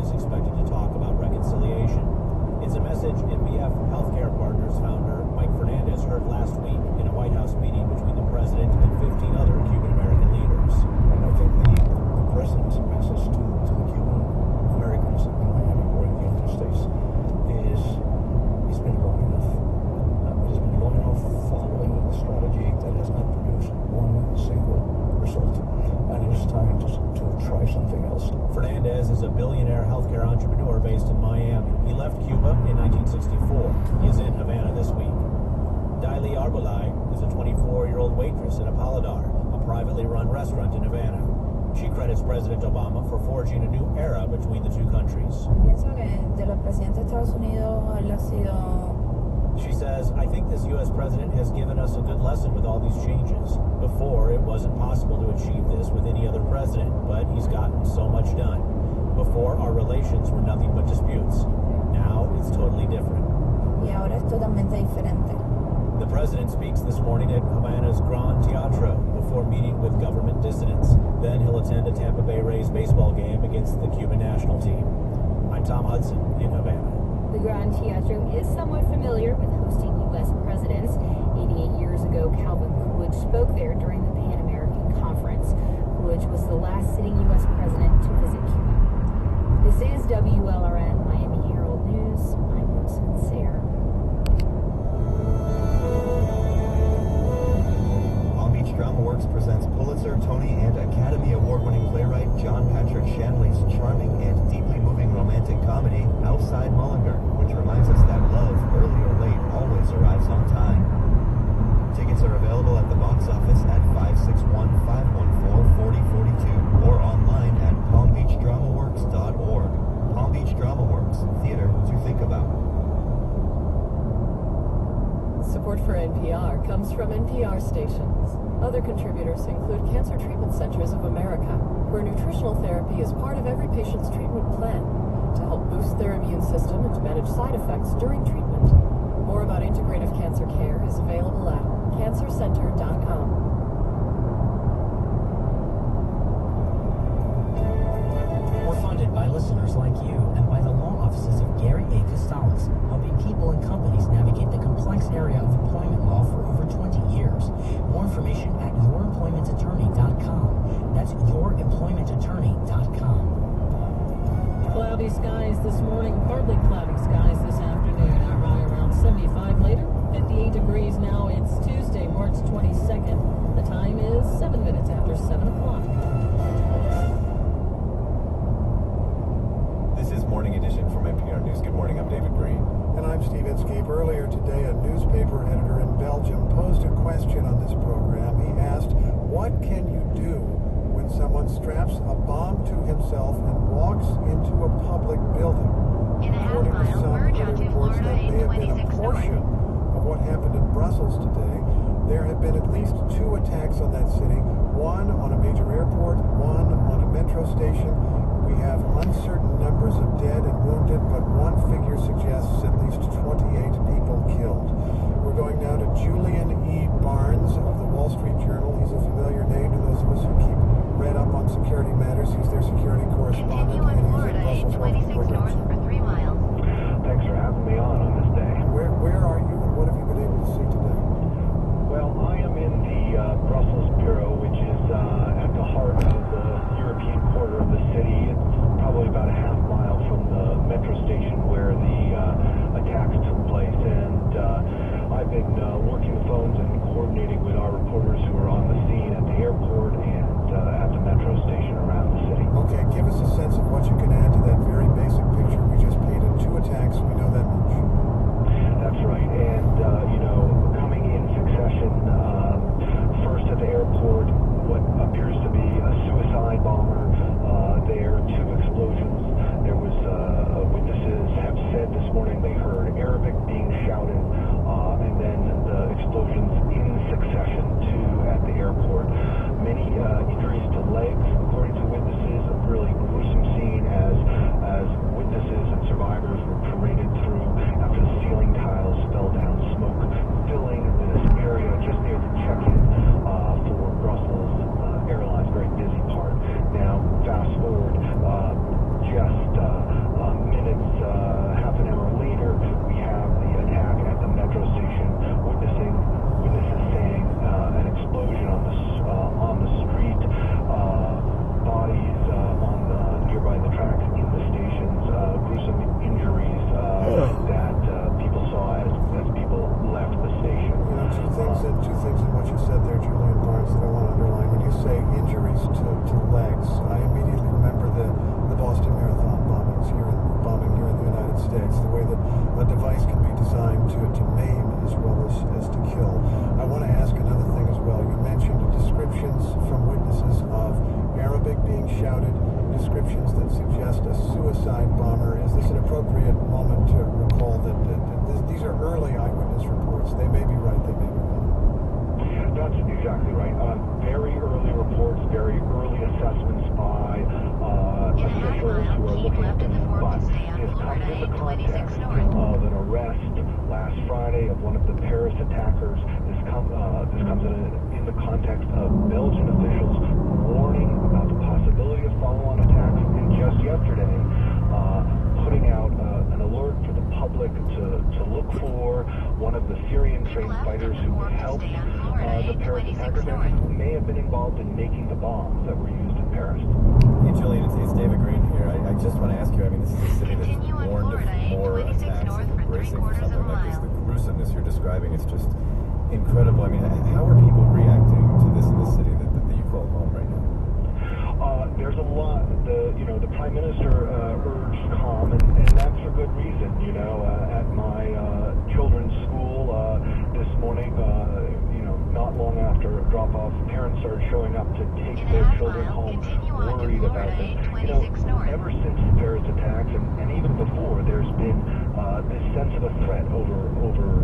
is expected to talk about reconciliation. It's a message NBF Healthcare Partners founder Mike Fernandez heard last week in a White House meeting between the president and 15 other Cuban-American leaders. And I think the president's message to the Cuban Americans in Miami or in the United States is it's been long enough. It has been long enough following a strategy that has not produced one single result. And it is time to try something else. Fernandez is a billionaire healthcare entrepreneur based in Miami. He left Cuba in 1964. He is in Havana this week. Daily Arbolay is a 24-year-old waitress at Apollodar, a privately run restaurant in Havana. She credits President Obama for forging a new era between the two countries. Pienso que de los presidentes de Estados Unidos él ha sido. She says, I think this U.S. president has given us a good lesson with all these changes. Before, it wasn't possible to achieve this with any other president, but he's gotten so much done. Before, our relations were nothing but disputes. Now, it's totally different. Y ahora es totalmente diferente. The president speaks this morning at Havana's Gran Teatro before meeting with government dissidents. Then he'll attend a Tampa Bay Rays baseball game against the Cuban national team. I'm Tom Hudson in Havana. The Gran Teatro is somewhat familiar with hosting U.S. presidents. 88 years ago, Calvin Coolidge spoke there during the Pan American Conference. Coolidge was the last sitting U.S. president to visit Cuba. This is WLRN Miami Herald News. I'm Rosamund Sayre. Palm Beach Drama Works presents Pulitzer, Tony, and Academy Award-winning playwright John Patrick Shanley's charming and deeply moving romantic comedy, Outside Mullinger, which reminds us that love, early or late, always arrives on time. Tickets are available at the box office at 561-514-4042 or online at palmbeachdramaworks.org. Palm Beach Drama Works, theater to think about. Support for NPR comes from NPR stations. Other contributors include Cancer Treatment Centers of America, where nutritional therapy is part of every patient's treatment plan to help boost their immune system and to manage side effects during treatment. More about integrative cancer care is available at cancercenter.com. We're funded by listeners like you and by the law offices of Gary A. Costales, helping people and companies navigate the complex area of employment law for over 20 years. More information at youremploymentattorney.com. That's youremploymentattorney.com. Cloudy skies this morning, partly cloudy skies this afternoon. Our high around 75 later, 58 degrees now. It's Tuesday, March 22nd. The time is 7 minutes after 7 o'clock. This is Morning Edition from NPR News. Good morning, I'm David Green. And I'm Steve Inskeep. Earlier today, a newspaper editor in Belgium posed a question on this program. He asked, what can you do when someone straps a bomb to himself and walks into a public building? In a half mile, merge onto Florida that may have been a 826 portion of what happened in Brussels today. There have been at least 2 attacks on that city, one on a major airport, one on a metro station. We have uncertain numbers of dead and wounded, but one figure suggests at least 28 people killed. We're going now to Julian E. Barnes of the Wall Street Journal. He's a familiar name to those of us who keep read up on security matters. He's their security correspondent. Continue on Florida 826 north for 3 miles. Thanks for having me on this day. Where are you and what have you been able to see today? Well, I am in the Brussels Bureau, which is at the heart of the European quarter of the city. It's probably about a half mile from the metro station where the attacks took place. And I've been working the phones and coordinating with our reporters who are on suicide bomber. Is this an appropriate moment to recall that these are early eyewitness reports? They may be right, they may be wrong. That's exactly right. Very early reports, very early assessments by officials who are looking at this, but it comes in the context of an arrest last Friday of one of the Paris attackers. This comes in the context of Belgian officials warning about the possibility of follow-on attacks, and just yesterday putting out an alert for the public to look for one of the Syrian-trained fighters who helped the Paris attackers and who may have been involved in making the bombs that were used in Paris. Hey, Julian, it's David Green here. I just want to ask you, I mean, this is a city that's warned of more attacks and bracing for something like this. The gruesomeness you're describing is just incredible. I mean, how are people reacting to this in the city that you call home right now? There's a lot. The Prime Minister urged calm, and that's for good reason. At my children's school this morning, not long after drop-off, parents started showing up to take their children home, worried about this. Ever since the Paris attacks, and even before, there's been this sense of a threat over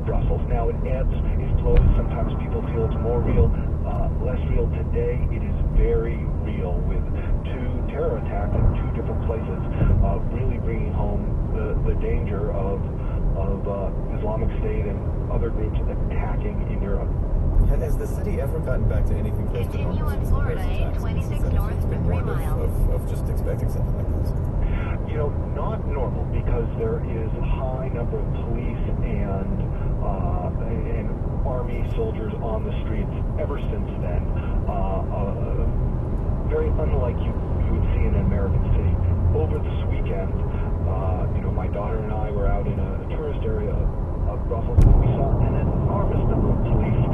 Brussels. Now it ebbs, it flows. Sometimes people feel it's more real, less real. Today, it is very real, with two terror attacks in two different places, really bringing home the danger of Islamic State and other groups attacking in Europe. Has the city ever gotten back to anything close to normal since the Paris attacks? It's been warned of just expecting something like this. Not normal, because there is a high number of police and army soldiers on the streets ever since then. Very unlike you would see in an American city. Over this weekend, my daughter and I were out in a tourist area of Brussels, and we saw an enormous number of police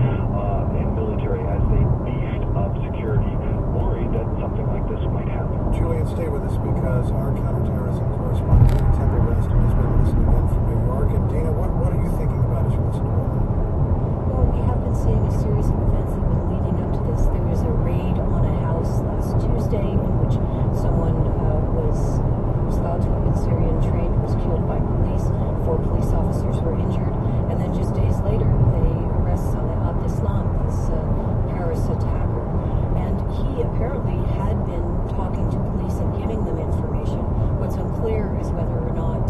and military as they beefed up security, worried that something like this might happen. Julian, stay with us, because our counterterrorism correspondent, Dina Temple-Reston, has been listening in from New York. And Dina, what are you thinking about as you listen to all that? Well, we have been seeing a series of events that have been leading up to this. There was a raid on a house last Tuesday in which someone was thought to have been Syrian trained, was killed by police. 4 police officers were injured. And then just days later, they arrest Saleh Abdeslam, this Paris attacker. And he apparently had been talking to police and giving them information. What's unclear is whether or not,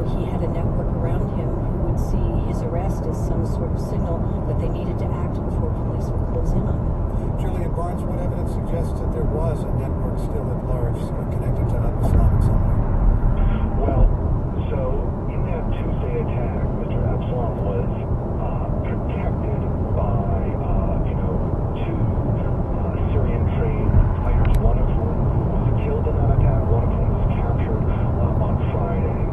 he had a network around him who would see his arrest as some sort of signal that they needed to act before police would close in on him. Julian Barnes, what evidence suggests that there was a network still at large connected to Islam in some way? Well, so in that Tuesday attack, Mr. Absalom was protected by, two Syrian-trained fighters, one of whom was killed in that attack, one of whom was captured on Friday.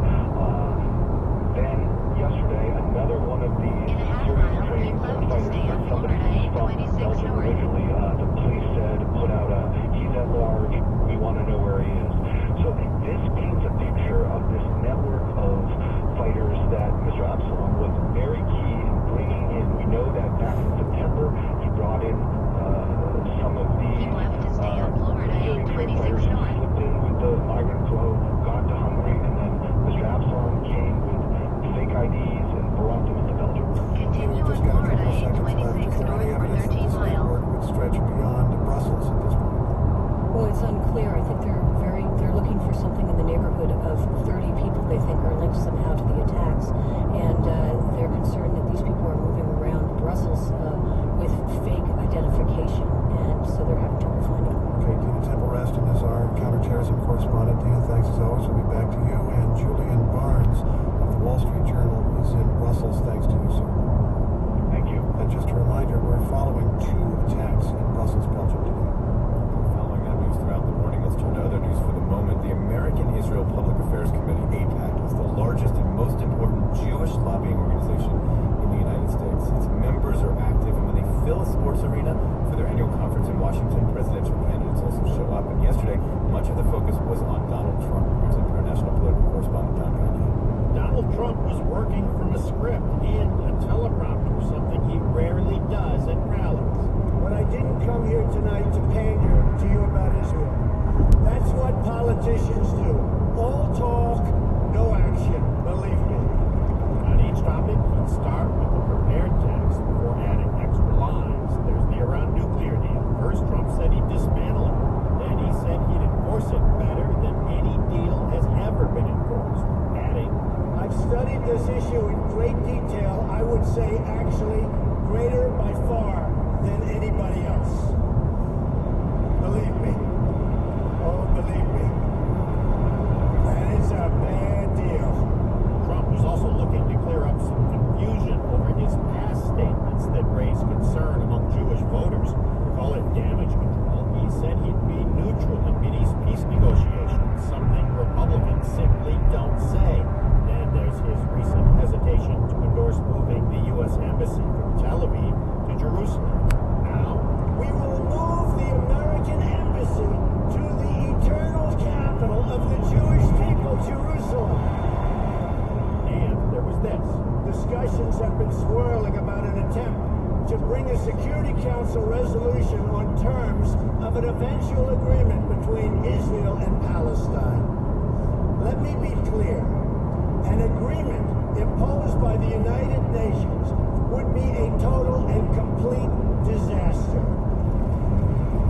Then yesterday, another one of these Syrian-trained fighters, somebody who's from Belgium originally, the police said, put out he's at large, we want to know where he is. So this paints a picture of this network of fighters that Mr. Absalom was very key in bringing in. We know that back in September, he brought in some of the Syrian-trained fighters who slipped in with the migrant flow, got to Hungary, and then Mr. Absalom came with fake IDs and brought them into Belgium. We've just got a couple of seconds left. Is there any evidence that this network would stretch beyond Brussels at this point? Well, it's unclear. I think they're looking for something in the neighborhood of 30 people they think are linked somehow to the attacks, and they're concerned that these people are moving around Brussels with fake identification, and so they're having trouble finding them. Okay, Dina Temple-Reston is our counterterrorism correspondent. Dina, thanks as always. We'll be back to you. And Julian Barnes of the Wall Street Journal is in Brussels. Thanks to you, sir. Thank you. And just a reminder, we're following 2 attacks in Brussels, Belgium today. Following that news throughout the morning, let's turn to other news for the moment. The American-Israel Public Affairs Committee, AIPAC, is the largest and most important Jewish lobbying organization in the United States. Its members are active, and when they fill a sports arena for their annual conference in Washington, presidential candidates also show up. And yesterday, much of the focus was on Donald Trump. Here's our national political correspondent, Don Gagnon. Donald Trump was working from a script and a teleprompter, something he rarely does at rallies. But I didn't come here tonight to pander to you about Israel. That's what politicians do. enforce it better than any deal has ever been enforced. Adding, I've studied this issue in great detail. I would say actually greater by far than anybody else. Believe me. Oh, believe me. And it's a bad deal. Trump was also looking to clear up some confusion over his past statements that raised concern among Jewish voters. Call it damage control. He said he'd be neutral in Mideast peace negotiations, something Republicans simply don't say. Then there's his recent hesitation to endorse moving the U.S. Embassy from Tel Aviv to Jerusalem. Now, we will move the American Embassy to the eternal capital of the Jewish people, Jerusalem. And there was this. Discussions have been swirling about an attempt to bring a Security Council resolution on terms of an eventual agreement between Israel and Palestine. Let me be clear. An agreement imposed by the United Nations would be a total and complete disaster.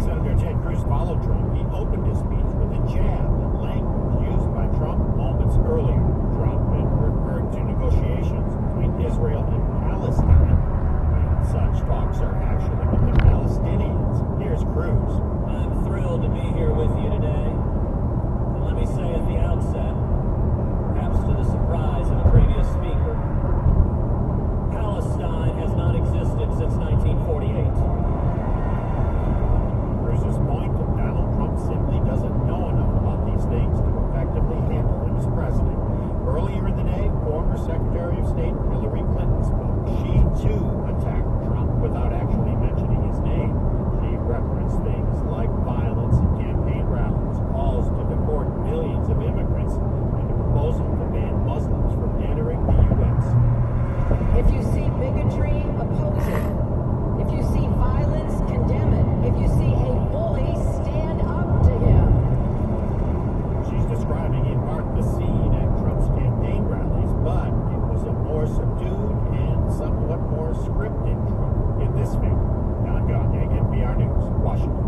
Senator Ted Cruz followed Trump. He opened his speech with a jab at language used by Trump moments earlier. Trump had referred to negotiations between Israel and Palestine. Such talks are actually with the Palestinians. Here's Cruz. I'm thrilled to be here with you today. And let me say at the outset, perhaps to the surprise of a previous speaker, Palestine has not existed since 1948. Cruz's point that Donald Trump simply doesn't know enough about these things to effectively handle him as president. Earlier in the day, former Secretary of State Hillary Clinton spoke. She, too, attacked Trump without actually mentioning his name. She referenced things like violence and campaign rallies, calls to deport millions of immigrants, and a proposal to ban Muslims from entering the U.S. If you see bigotry, oppose it. If you see violence, condemn it. If you see a bully, stand up to him. She's describing in part the scene at Trump's campaign rallies, but it was a more subdued and somewhat more scripted Trump in this film. Don Gagne, NPR News, Washington.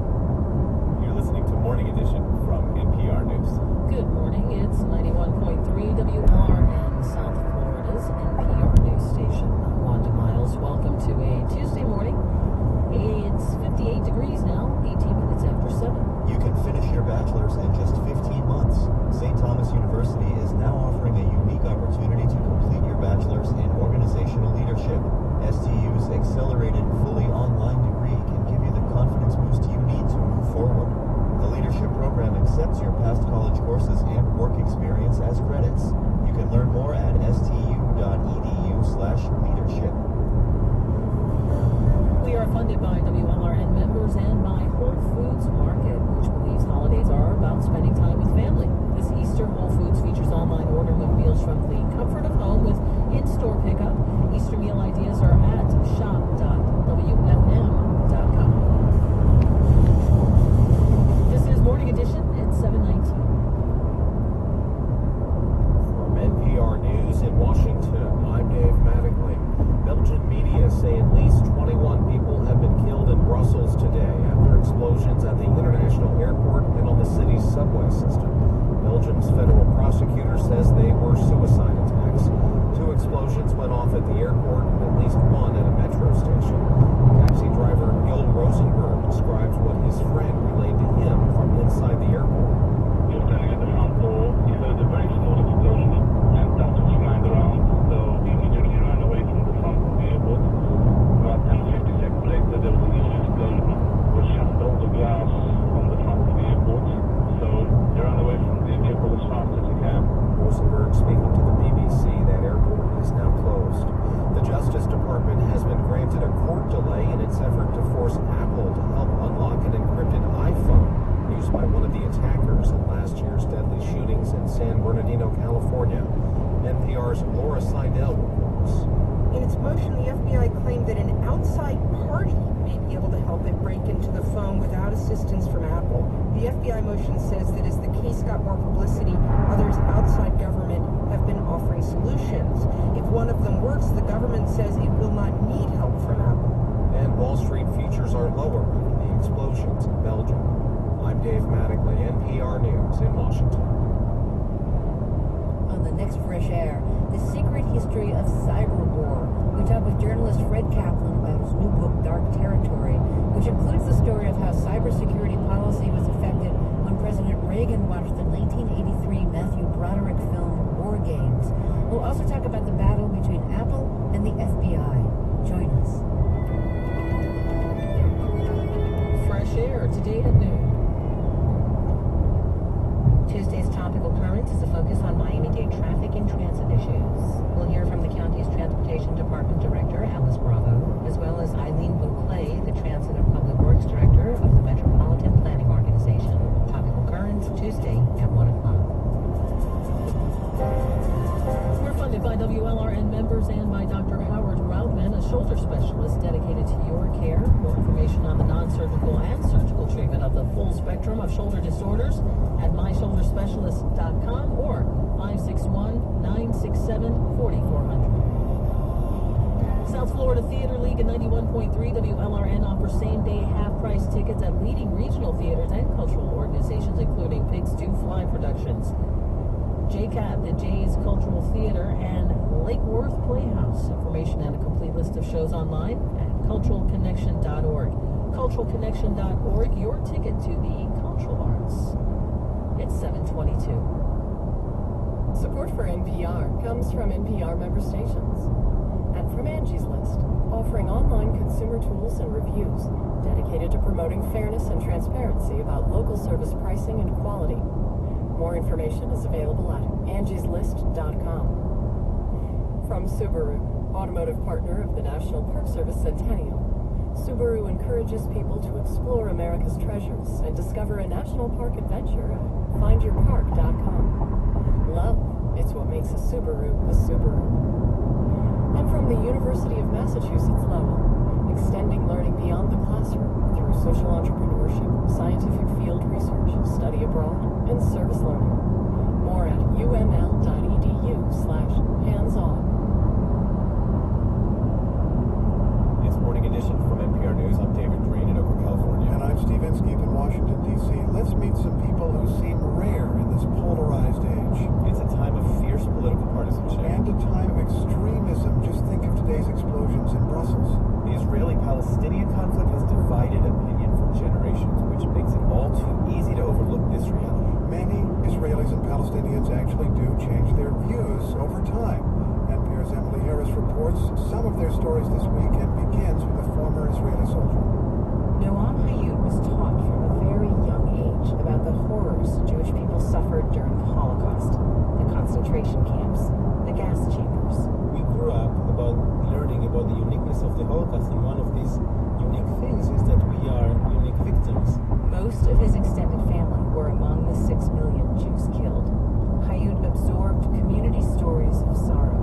You're listening to Morning Edition from NPR News. Good morning. It's 91.3 WLRN, South Florida's NPR news station. I'm Wanda Miles. Welcome to a Tuesday morning. It's 58 degrees now, 18 minutes after 7. You can finish your bachelor's in just 15 months. St. Thomas University is now offering a unique opportunity to complete your bachelor's in organizational leadership. STU's accelerated, fully online degree can give you the confidence boost you need to move forward. The leadership program accepts your past college courses and work experience as credits. You can learn more at stu.edu/leadership. We are funded by WLRN members and by Whole Foods Market, which believes holidays are about spending time with family. This Easter, Whole Foods features online ordering of meals from the comfort of home with in-store pickup. Easter meal ideas are at shop.wfm.com. This is Morning Edition at 7:19. From NPR News in Washington, I'm Dave Mattingly. Belgian media say at least 21 people have been killed in Brussels today after explosions at the international airport and on the city's subway system. Belgium's federal prosecutor says they were suicide attacks. 2 explosions went off at the airport and at least 1 at a metro station. Taxi driver Gil Rosenberg describes what his friend relayed to him from inside the airport. He was standing at the front door. He heard a very small explosion and started to flying around. So he immediately ran away from the front of the airport. About 10-50 seconds later, there was a huge explosion which shattered all the glass on the front of the airport. So he ran away from the vehicle as fast as he can. Rosenberg speaking to the BBC that airport is now closed. The Justice Department has been granted a court delay in its effort to force Apple to help unlock an encrypted iPhone used by one of the attackers in last year's deadly shootings in San Bernardino, California. NPR's Laura Seidel reports. In its motion, the FBI claimed that an outside party may be able to help it break into the phone without assistance from Apple. The FBI motion says that as the case got more publicity, others outside government have been offering solutions. If one of them works, the government says it will not need help from Apple. And Wall Street futures are lower after the explosions in Belgium. I'm Dave Mattingly, NPR News. in Washington. On the next Fresh Air, the secret history of cyber war. We talk with journalist Fred Kaplan about his new book, Dark Territory, which includes the story of how cybersecurity policy was affected when President Reagan watched the 1983 Matthew Broderick film War Games. We'll also talk about the battle between Apple and the FBI. Join us. Fresh Air today at noon. Tuesday's topical currents is a focus on Miami-Dade traffic and transit issues. We'll hear from the county's Transportation Department Director, Alice Bravo, as well as Eileen Beauclair, the Transit and Public Works Director of the Metropolitan Planning Organization. Topical currents, Tuesday at 1 o'clock. We're funded by WLRN members and by Dr. Howard Routman, a shoulder specialist dedicated to your care. More information on the non-surgical and surgical treatment of the full spectrum of shoulder disorders at myshoulderspecialist.com or 561-967-4400. South Florida Theater League at 91.3 WLRN offers same-day half-price tickets at leading regional theaters and cultural organizations, including Pigs Do Fly Productions, JCAT, the Jays Cultural Theater, and Lake Worth Playhouse. Information and a complete list of shows online at culturalconnection.org. Culturalconnection.org, your ticket to the cultural arts. It's 7:22. Support for NPR comes from NPR member stations and from Angie's List, offering online consumer tools and reviews dedicated to promoting fairness and transparency about local service pricing and quality. More information is available at angieslist.com. From Subaru, automotive partner of the National Park Service Centennial, Subaru encourages people to explore America's treasures and discover a national park adventure at findyourpark.com. Love, it's what makes a Subaru a Subaru. And from the University of Massachusetts Lowell, extending learning beyond the classroom through social entrepreneurship, scientific field research, study abroad, and service learning. More at uml.edu/hands-on. It's Morning Edition from NPR News. I'm David Green in Oakland, California. And I'm Steve Inskeep in Washington, D.C. Let's meet some people who seem rare in this polarized age. It's a time of fierce political partisanship. And a time of extremism. Just think of today's explosions in Brussels. The Israeli-Palestinian conflict has divided opinion for generations, which makes it all too easy to overlook this reality. Many Israelis and Palestinians actually do change their views over time. NPR's Emily Harris reports some of their stories this week and begins with a former Israeli soldier. Noam Hayut was taught from a very young age about the horrors Jewish people suffered during the Holocaust, the concentration camps, the gas chambers. We grew up learning about the uniqueness of the Holocaust, and one of these unique things is that we are unique victims. Most of his extended family were among the 6 million Jews killed. Hayut absorbed community stories of sorrow,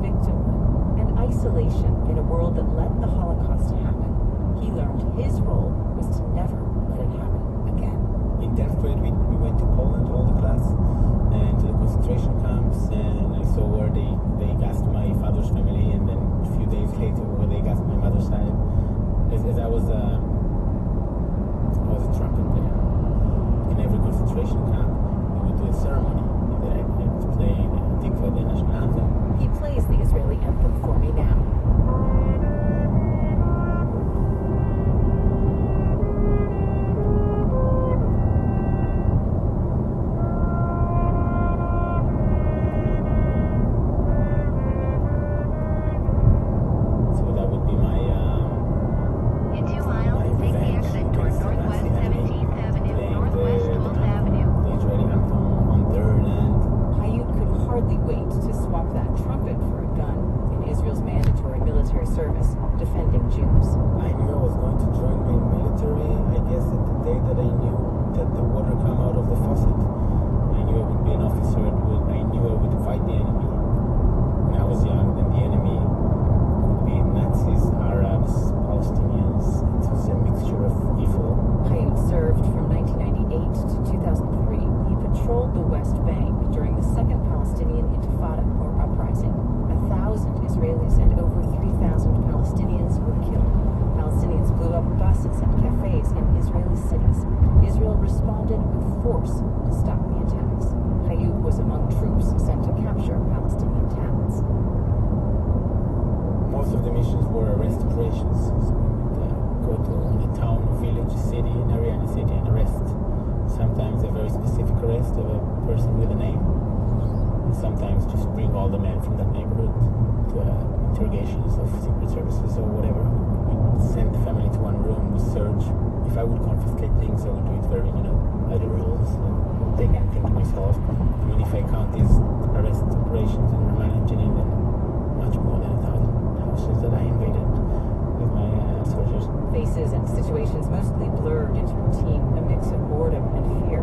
victimhood, and isolation in a world that let the Holocaust happen. He learned his role was to never let it happen again. In 10th grade, we went to Poland, all the class, and to the concentration camps, and I saw where they gassed my father's family, and then a few days later where they gassed my mother's side. As I was a trumpet player. In every concentration camp, we would do a ceremony, and I would play Tikva, the national anthem. He plays the Israeli anthem for me now. specific arrest of a person with a name. And sometimes just bring all the men from that neighborhood to interrogations of secret services or whatever. We send the family to one room, we search. If I would confiscate things, I would do it very, by the rules. Take anything to myself. I mean, if I count these arrest operations and remand engineering, then much more than 1,000 houses that I invaded with my soldiers. Faces and situations mostly blurred into routine, a mix of boredom and fear.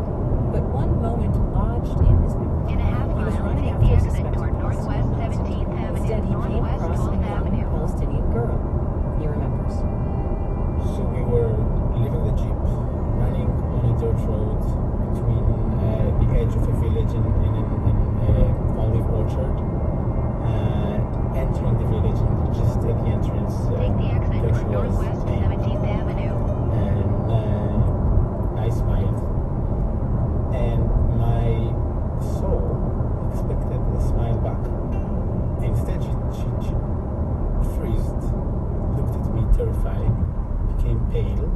But one moment lodged in his memory. In a half He was mile, running take after the a exit suspected toward Northwest Palestinian 17th militant. Avenue, Instead, he came Northwest across a 12th young Avenue. Palestinian girl. He remembers. So we were leaving the jeep, running on a dirt road between the edge of a village and olive orchard, entering the village, and just at the entrance, Take the exit there she toward was, Northwest and 17th Avenue. I smiled, and my soul expected a smile back. Instead, she freezed, looked at me terrified, became pale,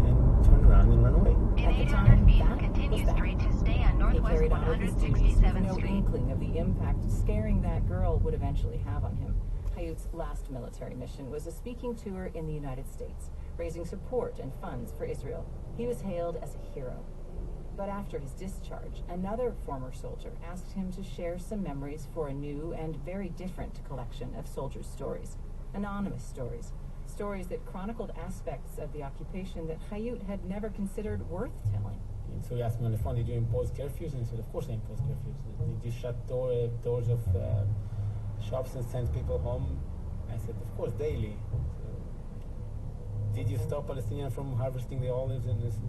and turned around and ran away. In At the 800 time, feet, that continue was that. straight to stay on He Northwest carried on with his duties with 167th no Street. inkling of the impact scaring that girl would eventually have on him. Hayut's last military mission was a speaking tour in the United States, raising support and funds for Israel. He was hailed as a hero. But after his discharge, another former soldier asked him to share some memories for a new and very different collection of soldiers' stories. Anonymous stories. Stories that chronicled aspects of the occupation that Hayut had never considered worth telling. And so he asked me on the phone, did you impose curfews? And I said, of course I impose curfews. Did you shut doors of shops and send people home? I said, of course, daily. So, did you stop Palestinians from harvesting the olives? And I said,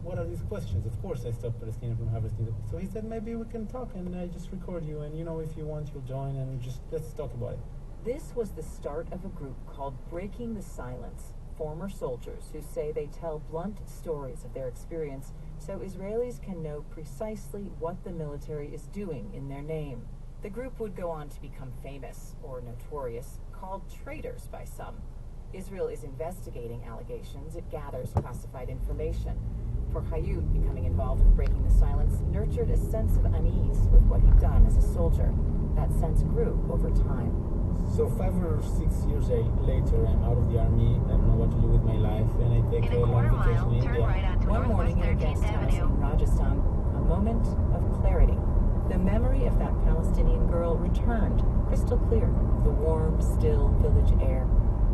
what are these questions? Of course I stopped Palestinians from harvesting them. So he said, maybe we can talk, and I just record you, and if you want, you'll join, and just let's talk about it. This was the start of a group called Breaking the Silence, former soldiers who say they tell blunt stories of their experience so Israelis can know precisely what the military is doing in their name. The group would go on to become famous, or notorious, called traitors by some. Israel is investigating allegations. It gathers classified information. For Hayut, becoming involved with Breaking the Silence nurtured a sense of unease with what he'd done as a soldier. That sense grew over time. So 5 or 6 years later, I'm out of the army. I don't know what to do with my life, and I take In a a long quarter vacation mile, in turn India. right onto One Northwest morning in a 13th guest house Avenue. in Rajasthan, a moment of clarity. The memory of that Palestinian girl returned, crystal clear. The warm, still village air,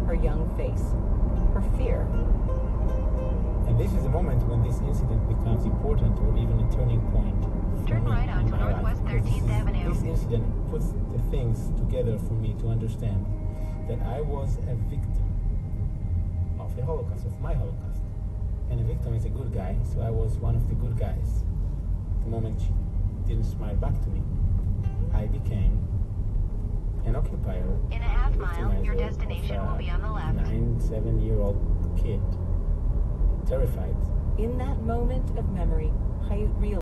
her young face, her fear. And this is the moment when this incident becomes important, or even a turning point for Turn me right in onto my life. Northwest Because 13th Avenue. This incident puts the things together for me to understand that I was a victim of the Holocaust, of my Holocaust. And a victim is a good guy, so I was one of the good guys. The moment she didn't smile back to me, I became an occupier. In a half mile, victimizer your destination of will be on the left. 9-7-year-old kid, terrified. In that moment of memory, Hayut realized